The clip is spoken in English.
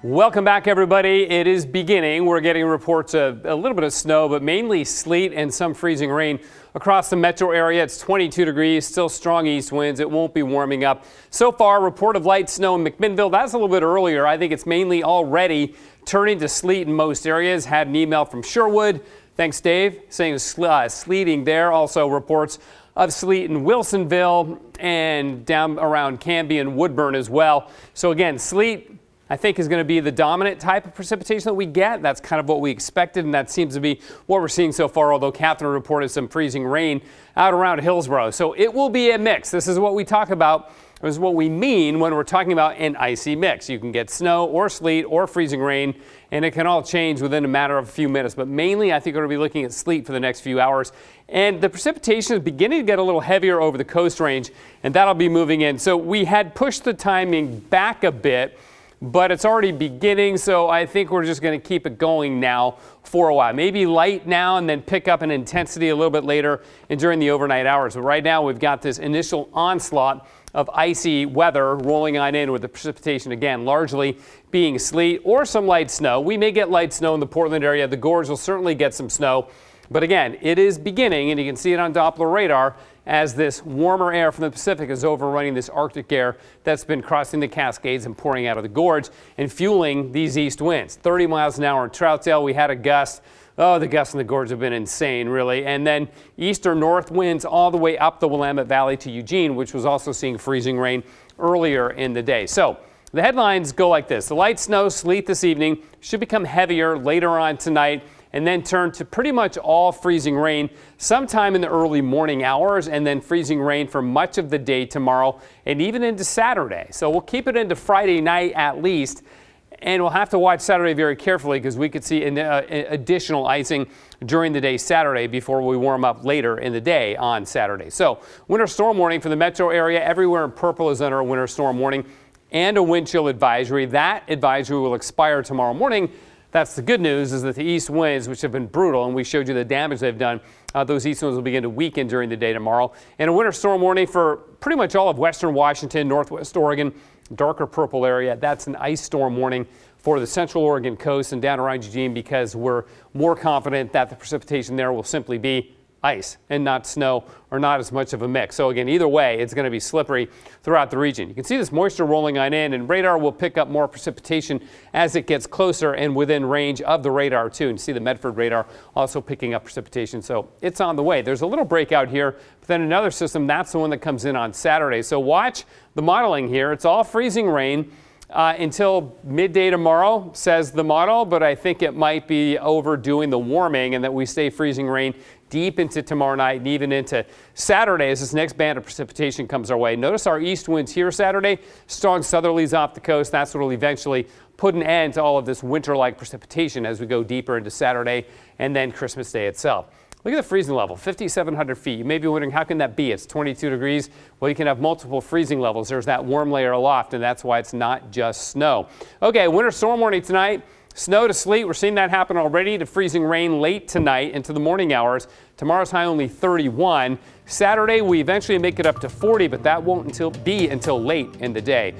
Welcome back, everybody. It is beginning. We're getting reports of a little bit of snow, but mainly sleet and some freezing rain across the metro area. It's 22 degrees, still strong east winds. It won't be warming up. So far, report of light snow in McMinnville. That's a little bit earlier. I think it's mainly already turning to sleet in most areas. Had an email from Sherwood. Thanks, Dave, saying sleeting there. Also reports of sleet in Wilsonville and down around Canby and Woodburn as well. So again, sleet, I think, is going to be the dominant type of precipitation that we get. That's kind of what we expected, and that seems to be what we're seeing so far, although Catherine reported some freezing rain out around Hillsborough. So it will be a mix. This is what we talk about. This is what we mean when we're talking about an icy mix. You can get snow or sleet or freezing rain, and it can all change within a matter of a few minutes. But mainly, I think we're going to be looking at sleet for the next few hours. And the precipitation is beginning to get a little heavier over the Coast Range, and that'll be moving in. So we had pushed the timing back a bit, but it's already beginning, so I think we're just going to keep it going now for a while. Maybe light now and then pick up in intensity a little bit later and during the overnight hours. But right now we've got this initial onslaught of icy weather rolling on in with the precipitation again largely being sleet or some light snow. We may get light snow in the Portland area. The Gorge will certainly get some snow. But again, it is beginning, and you can see it on Doppler radar as this warmer air from the Pacific is overrunning this Arctic air that's been crossing the Cascades and pouring out of the gorge and fueling these east winds. 30 miles an hour in Troutdale. We had a gust. Oh, the gusts in the gorge have been insane, really. And then eastern north winds all the way up the Willamette Valley to Eugene, which was also seeing freezing rain earlier in the day. So the headlines go like this. The light snow, sleet this evening should become heavier later on tonight, and then turn to pretty much all freezing rain sometime in the early morning hours, and then freezing rain for much of the day tomorrow and even into Saturday. So we'll keep it into Friday night at least, and we'll have to watch Saturday very carefully because we could see additional icing during the day Saturday before we warm up later in the day on Saturday. So winter storm warning for the metro area. Everywhere in purple is under a winter storm warning and a wind chill advisory. That advisory will expire tomorrow morning. That's the good news, is that the east winds, which have been brutal, and we showed you the damage they've done, those east winds will begin to weaken during the day tomorrow. And a winter storm warning for pretty much all of western Washington, northwest Oregon, darker purple area. That's an ice storm warning for the central Oregon coast and down around Eugene, because we're more confident that the precipitation there will simply be ice and not snow, or not as much of a mix. So again, either way, it's going to be slippery throughout the region. You can see this moisture rolling on in, and radar will pick up more precipitation as it gets closer and within range of the radar too. And you see the Medford radar also picking up precipitation. So it's on the way. There's a little breakout here, but then another system, that's the one that comes in on Saturday. So watch the modeling here. It's all freezing rain until midday tomorrow, says the model, but I think it might be overdoing the warming, and that we stay freezing rain deep into tomorrow night and even into Saturday as this next band of precipitation comes our way. Notice our east winds here Saturday, strong southerlies off the coast. That's what will eventually put an end to all of this winter-like precipitation as we go deeper into Saturday and then Christmas Day itself. Look at the freezing level, 5,700 feet. You may be wondering, how can that be? It's 22 degrees. Well, you can have multiple freezing levels. There's that warm layer aloft, and that's why it's not just snow. Okay, winter storm warning tonight. Snow to sleet, we're seeing that happen already, to freezing rain late tonight into the morning hours. Tomorrow's high only 31. Saturday, we eventually make it up to 40, but that won't be until late in the day.